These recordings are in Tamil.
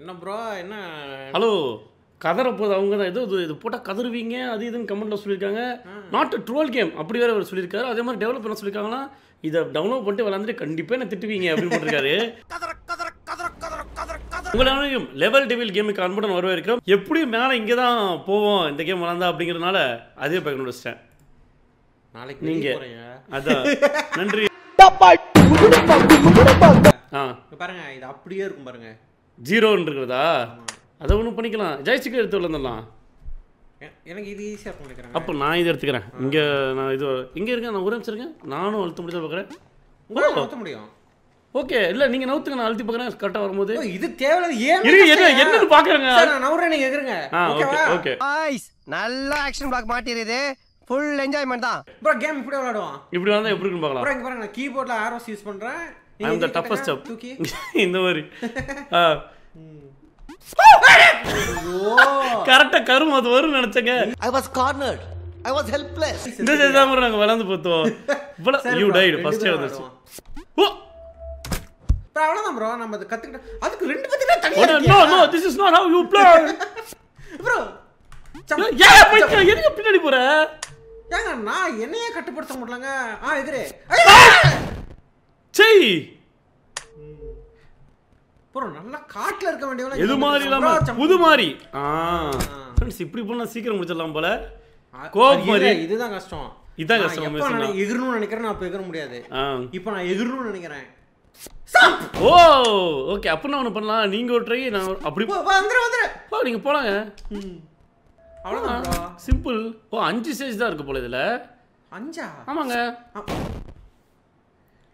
என்ன ப்ரோ என்ன ஹலோ கதற போது அவங்க தான் ஏதோ இது போட்டால் கதறுவீங்க அது இதுன்னு கமெண்ட்டில் சொல்லியிருக்காங்க. நாட் அ ட்ரோல் கேம் அப்படி வேறு அவர் சொல்லியிருக்காரு. அதே மாதிரி டெவலப் பண்ண சொல்லியிருக்காங்கன்னா இதை டவுன்லோட் பண்ணிட்டு விளாண்டுட்டு கண்டிப்பாக என்ன திட்டுவீங்க அப்படின்னு போட்டிருக்காரு. உங்களாலையும் லெவல் டெவில் கேமுக்கு அன்புடன் வரவேற்கிறோம். எப்படியும் மேலே இங்கே தான் போவோம் இந்த கேம் விளாண்டா அப்படிங்கிறதுனால அதே பார்க்கணும் வச்சிட்டேன். நாளைக்கு நீங்கள் அதான் நன்றி. பாருங்க இது அப்படியே இருக்கும் பாருங்க 0 இருக்கிறதா அதை ஒன்றும் பண்ணிக்கலாம். ஜாய்ஸ்டிக் எடுத்து வந்துடலாம். எனக்கு இது ஈஸியாக இருக்கும் நினைக்கிறேன். அப்போ நான் இதை எடுத்துக்கிறேன். இங்கே நான் இது இங்கே இருக்கேன். நான் ஒரு நிமிஷம் இருக்கேன். நானும் அழுத்த முடியாது பார்க்குறேன். நவுத்த முடியும். ஓகே இல்லை நீங்கள் நவுத்துங்க. நான் அழுத்தி பார்க்குறேன் கரெக்டாக வரும்போது இது தேவையில்லை. என்னன்னு பார்க்குறேங்க. நான் நவுறேன் நீங்கள் கேட்குறேங்க. ஓகே ஓகே நல்ல ஆக்ஷன் பிளாக் மாட்டிருது. ஃபுல் என்ஜாய்மெண்ட் தான் ப்ரோ. கேம் இப்படி விளையாடுவான். இப்படி வந்தால் எப்படி இருக்குன்னு பார்க்கலாம். ப்ரோ இங்கே பாருங்க நான் கீபோர்டில் ஆரோஸ் யூஸ் பண்ணுறேன். ஐ அம் த டஃபஸ்ட் அப் இந்த மாதிரி கரெக்டா கரும் அது வரும் நினைச்சங்க. I was cornered. I was helpless. இந்த சேதாம நாங்க வளந்து போத்தோம். யூ டைட் ஃபர்ஸ்ட் வந்துச்சு. ஓ ப்ரோ அவ்வளவுதான் ப்ரோ. நம்ம அது கத்துக்கிட்ட அதுக்கு ரெண்டு பத்தி தான் தனியா. No this is not how you play bro. Yeah போய் எதுக்கு பின்னாடி போற? ஏங்க நான் என்னையே கட்டுப்படுத்த முடியலங்க. எதிரே சை ப்ரோ நல்லா காட்ல இருக்க வேண்டியவங்க எது மாதிரி இல்லாம புது மாதிரி. ஃப்ரெண்ட்ஸ் இப்படி போனா சீக்கிரம் முடிச்சிடலாம் போல. கோப் மாதிரி இதுதான் கஷ்டம். இதான் கஷ்டம். எப்ப நான் எகிரணும்னு நினைக்கிறேன் நான் அப்ப எகிர முடியாது. இப்போ நான் எகிரணும்னு நினைக்கிறேன். ஓ ஓகே அப்ப நான் ஒன்னு பண்ணலாம். நீங்க ஒரு ட்ரை நான் அப்படி வந்துரு நீங்க போலாங்க. அவ்வளவுதான் ப்ரோ. சிம்பிள். ஓ 5 ஸ்டேஜ் தான் இருக்கு போல இதுல. 5ஆ? ஆமாங்க.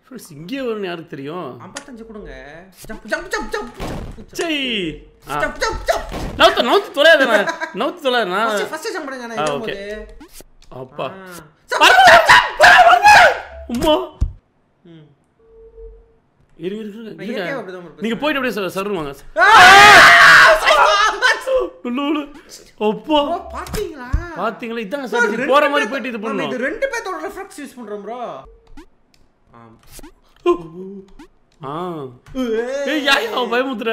ஃப்ரெண்ட்ஸ் இங்கே வரும்னு யாருக்கு தெரியும்? 55 கொடுங்க. Jump jump jump jump. சை ஜம்ப் ஜம்ப் ஜம்ப். நவுத்து தொலையாதே. நவுத்து தொலையாதே. ஃபர்ஸ்ட் ஜம்ப் பண்ணுங்க நான் ஓகே. அப்பா அம்மா இருங்க நீங்க போயிட்டு அப்படியே சருவாங்க. அப்பா பாத்தீங்களா பாத்தீங்களா இதான் சார் போற மாதிரி போயிட்டு இது பண்ணனும். இது ரெண்டு பேத்தோட ரெஃப்ளெக்ஸ் யூஸ் பண்றோம் ப்ரோ. ஏய் யாயா பயமுத்துற.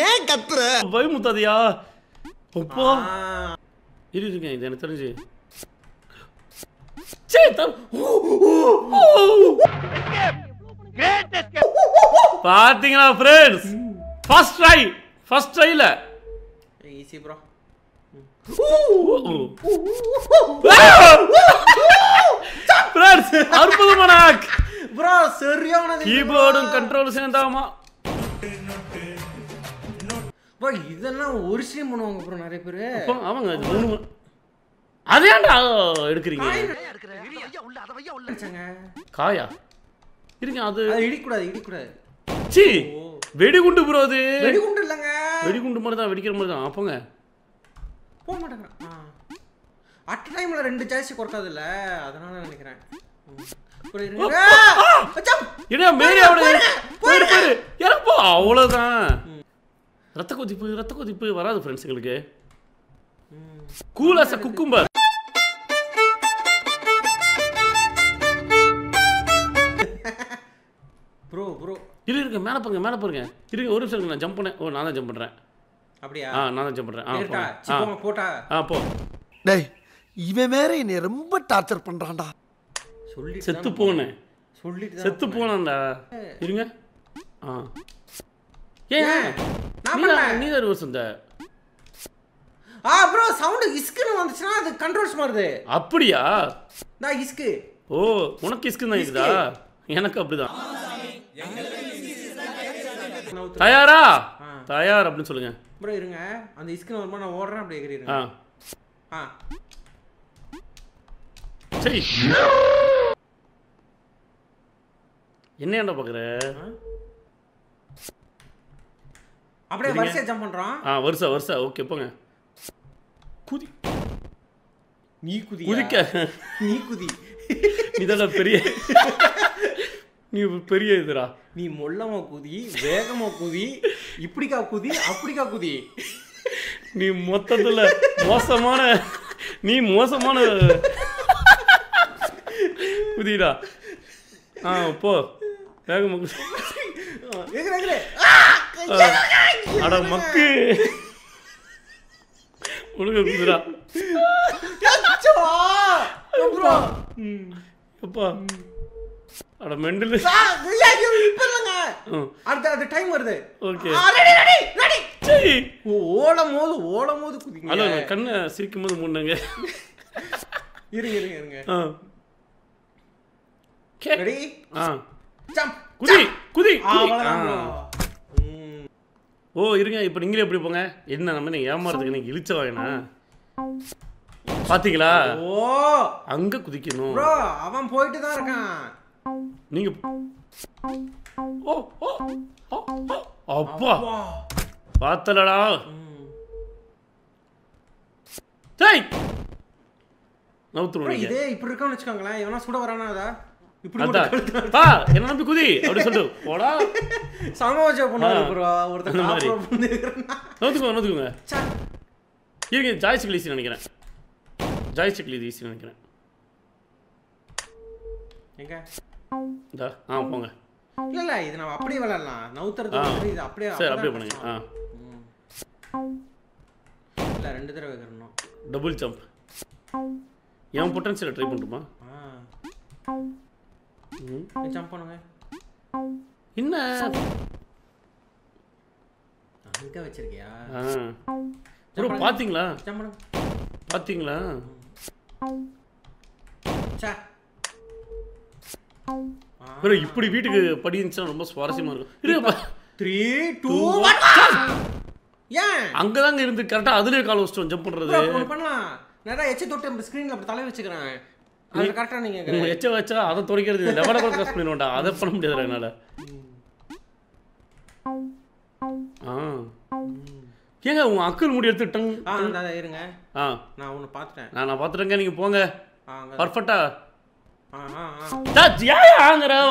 ஏன் கத்துற? பயமுத்தாதியா. அப்பா இருங்க இது எனக்கு தெரிஞ்சு. சே பாத்தீங்களா ஃப்ரெண்ட்ஸ் ஃபர்ஸ்ட் ட்ரைல ஈஸி ப்ரோ. ஃப்ரெண்ட்ஸ் அற்புதமான ப்ரோ சரியான கீபோர்டும் கண்ட்ரோல் சேர்ந்தாமா ப்ரோ. இதெல்லாம் ஒரு ஸ்ட்ரீம் பண்ணுவாங்க ப்ரோ நிறைய பேர். ஆமாங்க இது 3 அதே ஏன்டா எடுக்குறீங்க? காயா இருங்க அது இடிக்கூடாது. சீ வெடிகுண்டு ப்ரோ. அது வெடிகுண்டு இல்லங்க. வெடிகுண்டு மாதிரி தான் வெடிக்கிற மாதிரி தான். அப்போங்க போக மாட்டாங்க. அட் டைம்ல 2 சாய்ஸ் கொடுக்காது இல்ல அதனால நினைக்கிறேன். என்ன மேரியோட போயிடு ஏறப்போ அவ்வளவுதான். ரத்த கொதிப்பு வராது ஃப்ரெண்ட்ஸ் உங்களுக்கு. Cool as a cucumber. Bro இருங்க மேலே போங்க இருங்க ஒரு நிமிஷம் நான் ஜம்ப் பண்ணேன். ஓ நான் தான் ஜம்ப் பண்ணுறேன். அப்படியா? நான் தான் ஜம்ப் பண்ணுறேன். போட்டா போ. டேய் இவன் வேற என்னை ரொம்ப டார்ச்சர் பண்றான்டா. சொல்லி செத்து போனான்டா. இருங்க ஏன் நீ தான் ரிவர்ஸ் வந்த. ப்ரோ சவுண்ட் இஸ்குன்னு வந்துச்சுன்னா அது கண்ட்ரோல்ஸ் மாறுது. அப்படியா? நான் இஸ்கு. ஓ உனக்கு இஸ்கு தான் இருக்குதா? எனக்கு அப்படிதான். தயார் அப்படின்னு சொல்லுங்க ப்ரோ. இருங்க அந்த இஸ்கு வருமா நான் ஓடுறேன் அப்படியே எகிறிடுங்க. சரி என்ன ஏன்டா பாக்குற? அப்படியே வரிசையா ஜம்ப் பண்றோம். வருஷா ஓகே போங்க. குதி நீதான் பெரிய நீ பெரிய இதுடா. நீ மொல்லமா குதி வேகமா குதி இப்படிக்கா குதி அப்படிக்கா குதி. நீ மொத்தத்துல மோசமான குதிடா. போ வேகமா குதி. அட மக்கு உனக்கு குதிரா ப்ரோ அப்பா அட மெண்டல் அடுத்த டைம் வருது. ஓகே ரெடி ரெடி ரெடி சரி ஓடும்போது குதிங்க. ஹலோ கண்ணை சிரிக்கும் போது முன்னங்க இருங்க ரெடி ஜம்ப் குதி ஓ இருங்க இப்போ நீங்களே எப்படி போங்க என்ன நம்ம நீங்க ஏமாறதுக்கு நீங்க இழிச்ச வாங்கினா பாத்தீங்களா ஓ அங்க குதிக்கணும் ப்ரோ அவன் போயிட்டு தான் இருக்கான் நீங்க ஓ ஓ அப்பா பார்த்தலடா டேய் நவுத்துறீங்க இதே இப்படி இருக்கோம்னு வெச்சுக்கோங்களேன் எவனா சுட வரானா அதா இப்படி பா என்ன நம்பி குதி அப்படி சொல்லிட்டு போடா சமோஜா பண்ணாரு ப்ரோ ஒருத்தன் ஆப்ரோ பண்ணிக்கறனா நவுத்துங்க இருங்க ஜாய்ஸ்டிக் ஈஸி நினைக்கிறேன் ஜாய்ஸ்டிக் ஈஸி நினைக்கிறேன் எங்க டா போங்க இல்ல இது நம்ம அப்படியே விளையாடலாம் நவுத்துறது இது அப்படியே சரி அப்படியே பண்ணுங்க இல்ல ரெண்டு தடவை வைக்கறணும் டபுள் ஜம்ப் ஏன் பொட்டன்ஷியல் ட்ரை பண்ணட்டுமா ஜம்ப் பண்ணுங்க என்ன அங்க வச்சிருக்கியா ப்ரோ பாத்தீங்களா ஜம்ப் பண்ணுங்க பாத்தீங்களா சா ப்ரோ இப்படி வீட்டுக்கு படி இருந்துச்சுன்னா ரொம்ப சுவாரஸ்யமா இருக்கும் 3 2 1 ஏன் அங்கதாங்க இருந்து கரெக்டா அதுலயே கால் வச்சிட்டோம் ஜம்ப் பண்றது பண்ணலாம் நேரா எச்ச தொட்டு ஸ்கிரீன்ல அப்படி தலை வச்சுக்கிறேன் அது கரெக்ட்டா நீங்க எச்ச வச்சா அதை துடைக்கிறது லெவல கூட கிராஸ் பண்ணிடுவோம்டா அதை பண்ண முடியாது என்னால ஏங்க உங்க அக்கல் முடி எடுத்துட்டேன் இருங்க நான் ஒன்னு பாத்துட்டேன் நான் பாத்துட்டேங்க நீங்க போங்க பர்ஃபெக்ட்டா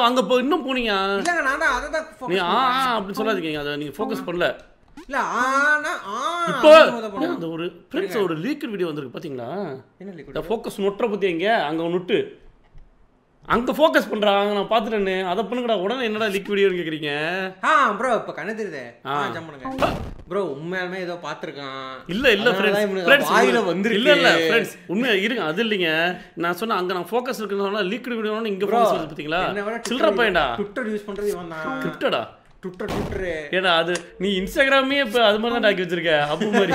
அங்க போ இன்னும் போனீங்க இல்லங்க நான் தான் அத தான் நீ அப்படி சொல்லாதீங்க அத நீங்க ஃபோக்கஸ் பண்ணல இல்ல ஆனா இப்போ அந்த ஒரு ஃப்ரெண்ட்ஸ் ஒரு லீக்கட் வீடியோ வந்திருக்கு பாத்தீங்களா என்ன லீக்கட் இந்த ஃபோக்கஸ் நொட்ற பத்தி எங்க அங்க நொட்டு அங்க ஃபோக்கஸ் பண்றாங்க நான் பாத்துட்டேனே அத பண்ணுங்கடா உடனே என்னடா லீக் வீடியோ கேக்குறீங்க ப்ரோ இப்ப கண்ணு தெரியுதே ஜம்ப் பண்ணுங்க ப்ரோ உண்மையாலுமே ஏதோ பாத்துர்க்கான் இல்ல ஃப்ரெண்ட்ஸ் வாயில வந்திருக்கு இல்ல ஃப்ரெண்ட்ஸ் உண்மையா இருங்க அது இல்லங்க நான் சொன்ன அங்க நான் ஃபோக்கஸ் இருக்குறதுனால லீக்கட் வீடியோனா இங்க ஃபோக்கஸ் வருது பாத்தீங்களா சில்ற பையன்டா ட்விட்டர் யூஸ் பண்றது இவன் தான் கிரிப்டடா ட்விட்டர் ஏடா அது நீ இன்ஸ்டாகிராமே இப்ப அது மாதிரி தான் டாக்கி வச்சிருக்க அப்பு மாதிரி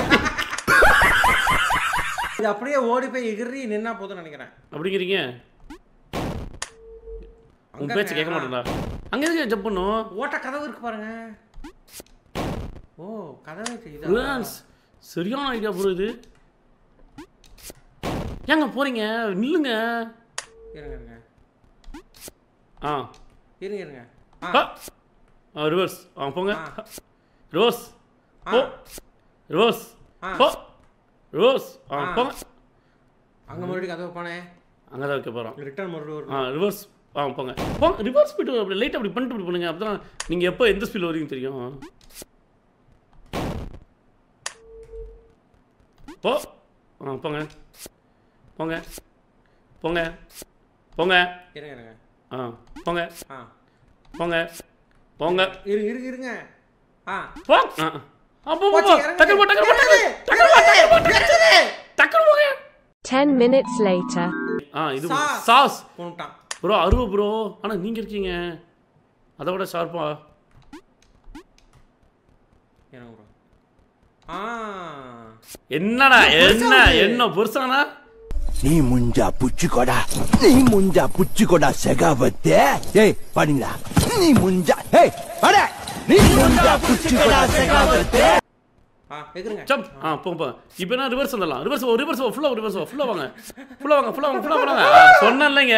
இது அப்படியே ஓடி போய் எகிரி நின்னா போதும்னு நினைக்கிறேன் அப்படிங்கிறீங்க உன் பேச்சு கேட்க மாட்டேன்டா அங்க எதுக்கு ஜம்ப் பண்ணும் ஓட்ட கதவு இருக்கு பாருங்க ஓ கதவு தெரியுதா சரியான ஐடியா ப்ரோ இது ஏங்க போறீங்க நில்லுங்க இருங்க இருங்க ரிவர்ஸ் போங்க ரிவர்ஸ் போ ரிவர்ஸ் போ ரிவர்ஸ் போங்க அங்க மறுபடியும் கதவு போனே அங்க தான் வைக்க போறோம் ரிட்டர்ன் மறுபடியும் ரிவர்ஸ் போங்க போங்க ரிவர்ஸ் ஸ்பீட் அப்படி லைட் அப்படி பண்ணிட்டு இப்படி பண்ணுங்க அப்பதான் நீங்க எப்போ எந்த ஸ்பீட்ல வரீங்க தெரியும் போ போங்க போங்க போங்க போங்க இருங்க போங்க போங்க போங்க இருங்க போ அப்போ டக்கர் போ டக்கர் போங்க 10 minutes later இது சாஸ் போட்டான் ப்ரோ அருவ ப்ரோ ஆனா நீங்க இருக்கீங்க அதை விட ஷார்ப்பா என்னடா என்ன பெருசானா நீ முஞ்சா புச்சுக்கோடா செகாவத்தே ஏய் பாடிங்களா நீ முஞ்சா ஏய் பாட நீ முஞ்சா புச்சுக்கோடா செகாவத்தே கேக்குறீங்க ஜம்ப் போங்க இப்போ என்ன ரிவர்ஸ் வந்துடலாம் ரிவர்ஸ் ஃபுல்லா வாங்க சொன்னேன்லங்க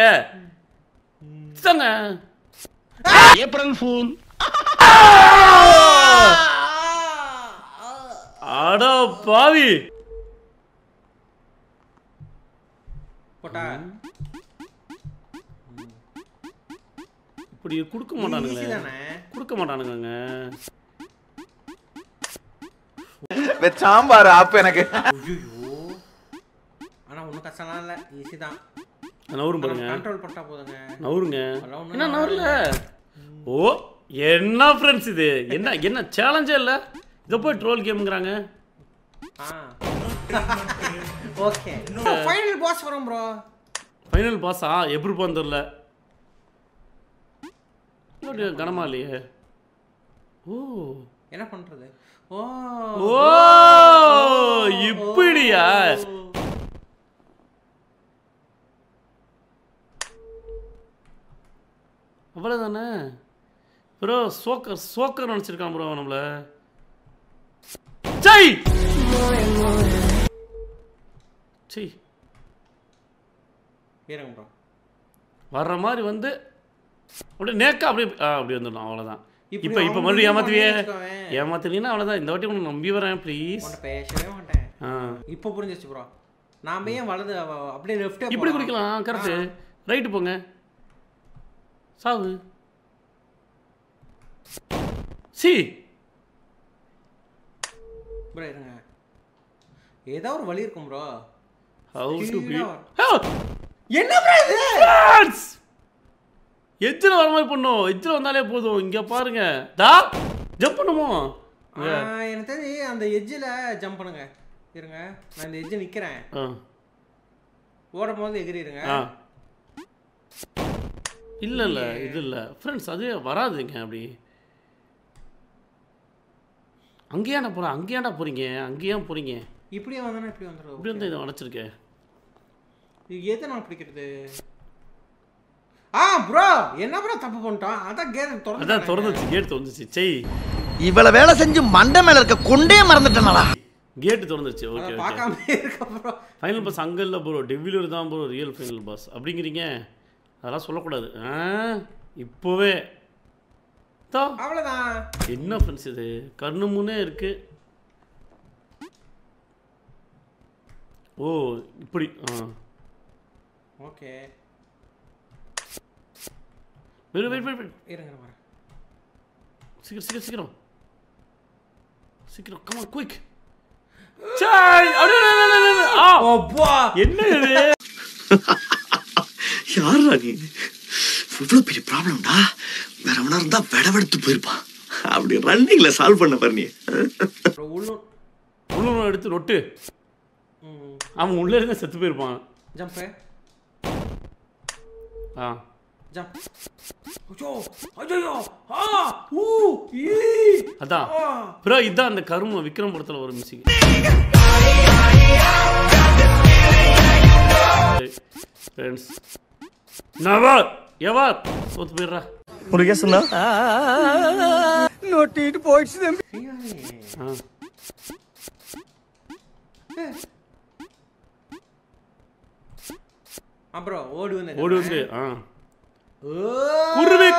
சங்க ஏப்ரல் ஃபூல் அட பாவி போடா இப்படி கொடுக்க மாட்டானுங்க சாம்பார் ஆப் எனக்கு ஆனா ஒண்ணும் கஷ்டம்லாம் இல்ல ஈஸி தான் நவரும் பாருங்க கண்ட்ரோல் பண்ணா போதுங்க நவருங்க என்ன நவரல ஓ என்ன ஃப்ரெண்ட்ஸ் இது என்ன என்ன சேலஞ்சே இல்லை இதை போய் ட்ரோல் கேம்ங்கிறாங்க. ஓகே ஃபைனல் பாஸ் வரும் ப்ரோ. ஃபைனல் பாஸா எப்படி போன்னு தெரியல. கனமா இல்லையே. ஓ என்ன பண்றது? ஓ ஓ இப்படியா? அவ்வளோதானே ப்ரோ. சோக்கர் நினச்சிருக்கான் ப்ரோ நம்மள. ஜெய் செய் ஏறுங்க ப்ரோ. வர்ற மாதிரி வந்து அப்படியே நேக்கா அப்படியே அப்படி வந்துடணும். அவ்வளோதான். இப்போ மறுபடியும் ஏமாத்துறீங்கன்னா அவ்வளோதான். இந்த வாட்டி உனக்கு நம்பி வரேன் ப்ளீஸ். பேசவே மாட்டேன். இப்போ புரிஞ்சிச்சு ப்ரோ. நாம ஏன் வலது அப்படியே லெஃப்ட் இப்படி குடிக்கலாம். கரெக்டு. ரைட்டு போங்க. சாவு சி ப்ரோ இருங்க. ஏதோ ஒரு வழி இருக்கும் ப்ரோ. ஹவ் டு பீ என்ன ப்ரோ இது? எஜ்ஜில் வர மாதிரி பண்ணும். எஜ்ஜில் வந்தாலே போதும். இங்கே பாருங்க. தா ஜம்ப் பண்ணுமோ? எனக்கு தெரிஞ்சு அந்த எஜ்ஜில் ஜம்ப் பண்ணுங்க. இருங்க நான் இந்த எஜ்ஜில் நிற்கிறேன். ஓடும் போது எகிரிடுங்க. இல்லை இல்லை இது இல்லை ஃப்ரெண்ட்ஸ். அது வராதுங்க அப்படி. அங்கேயாண்டா போகிறேன். அங்கேயாண்டா போகிறீங்க. அங்கேயா போகிறீங்க? இப்படியே வந்தோன்னா இப்படி வந்துடும். இப்படி வந்து இதை அடைச்சிருக்கேன். இது எதை நான் பிடிக்கிறது? ப்ரோ என்ன ப்ரோ தப்பு பண்ணிட்டோம். அதான் கேட் திறந்து. அதான் திறந்துச்சு. கேட் திறந்துச்சு. செய் இவ்வளவு வேலை செஞ்சு மண்டை மேல இருக்க கொண்டே மறந்துட்டேனடா. கேட்டு திறந்துச்சு. Okay okay. பார்க்காம இருக்க ப்ரோ. ஃபைனல் பாஸ் அங்கே இல்லை ப்ரோ. டெவிலர் தான் ப்ரோ ரியல் ஃபைனல் பாஸ் அப்படிங்கிறீங்க. அதெல்லாம் சொல்லக்கூடாது. இப்போவே அவ்வளோதான். என்ன ஃப்ரெண்ட்ஸ் இது? கண்ணு முன்னே இருக்கு. ஓ இப்படி. Okay wait wait wait. இருங்க வரேன். சீக்கிரம் சீக்கிரம் சீக்கிரம் சீக்கிரம். Come on quick. சாய் அப்பா என்ன இது? யாரா நீ? இவ்வளவு பெரிய ப்ராப்ளம்டா. வேற எவனா இருந்தா வெடவெடுத்து போயிருப்பான். அப்படி ரன்னிங்ல சால்வ் பண்ண பாரு. நீ உள்ளூர் எடுத்து நொட்டு. அவன் உள்ளே இருந்தா செத்து போயிருப்பான். Jump jump. அதான் ப்ரோ. இதான் அந்த கரும விக்ரம் படத்துல ஒரு மியூசிக். ஃப்ரெண்ட்ஸ் நவர் எவர் சோத்து போயிடுறா. ஒரு கேஸ் சொன்னா நோட்டிட்டு போயிடுச்சு தம்பி. அப்புறம் ஓடு வந்து குருவி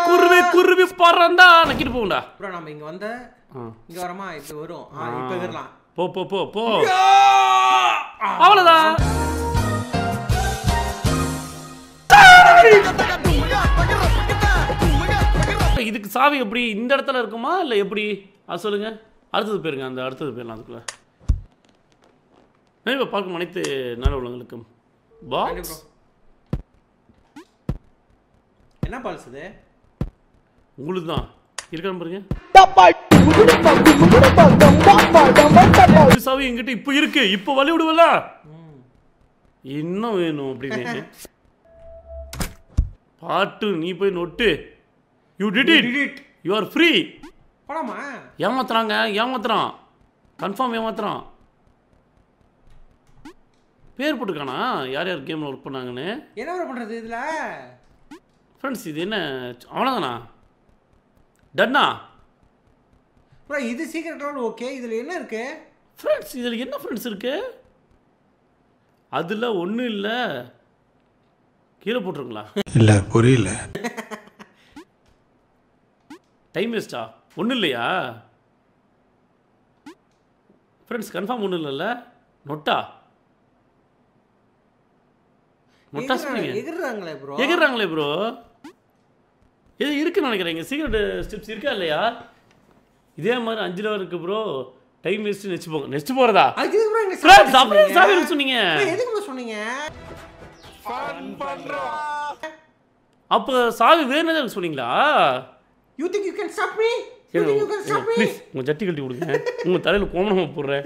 குருவி குருவி பறந்தா நக்கிட்டு போகும்டா. ப்ரோ நம்ம இங்க வந்த இங்க வரமா இப்ப வரும். இப்ப வரலாம். போ போ போ போ. அவ்வளவுதான். இதுக்கு சாவி எப்படி இந்த இடத்துல இருக்குமா இல்ல எப்படி அது சொல்லுங்க. அடுத்தது போயிருங்க. அந்த அடுத்தது போயிடலாம். அதுக்குள்ள இப்போ பார்க்கும் அனைத்து நல்ல உள்ளவங்களுக்கும் பாக்ஸ். என்ன பால்ஸ் இது? உங்களுக்கு தான் இருக்கான்னு பாருங்க. சாவி என்கிட்ட இப்போ இருக்கு. இப்போ வழி விடுவல இன்னும் வேணும் அப்படின்னு பாட்டு. நீ போய் note. You did it. You are free. போலாமா? ஏமாத்துறாங்க. ஏமாத்துறான். கன்ஃபார்ம் ஏமாத்துறான். பேர் போட்டுக்கானா யார் யார் கேமில் ஒர்க் பண்ணாங்கன்னு. என்ன பண்ணுறது இதில் ஃப்ரெண்ட்ஸ்? இது என்ன அவ்வளோதானா? டன்னா ப்ரோ இது சீக்கிரம் ரோல். ஓகே இதில் என்ன இருக்கு ஃப்ரெண்ட்ஸ்? இதில் என்ன ஃப்ரெண்ட்ஸ் இருக்கு? அதில் ஒன்றும் இல்லை. கீழே போட்டுருங்களா? இல்லை புரியல. டைம் வேஸ்டா? ஒன்றும் இல்லையா ஃப்ரெண்ட்ஸ்? கன்ஃபார்ம் ஒன்றும் இல்லைல்ல. நொட்டா நொட்டா சொன்னீங்க. எகிர்றாங்களே ப்ரோ. எகிர்றாங்களே ப்ரோ. இது இருக்குன்னு நினைக்கிறேன். சீக்ரெட் ஸ்டெப்ஸ் இருக்கா இல்லையா? இதே மாதிரி 5 லெவல் இருக்கு ப்ரோ. டைம் வேஸ்ட் நெக்ஸ்ட் போங்க. நெக்ஸ்ட் போறதா? அதுக்கு ப்ரோ எங்க சாவி சொன்னீங்க. எதுக்கு சொன்னீங்க? அப்போ சாவி வேணும்னு சொன்னீங்களா? You think you can stop me? You think you can stop me? Please உங்கள் ஜட்டி கட்டி கொடுங்க உங்கள் தலையில் கோமணமாக போடுறேன்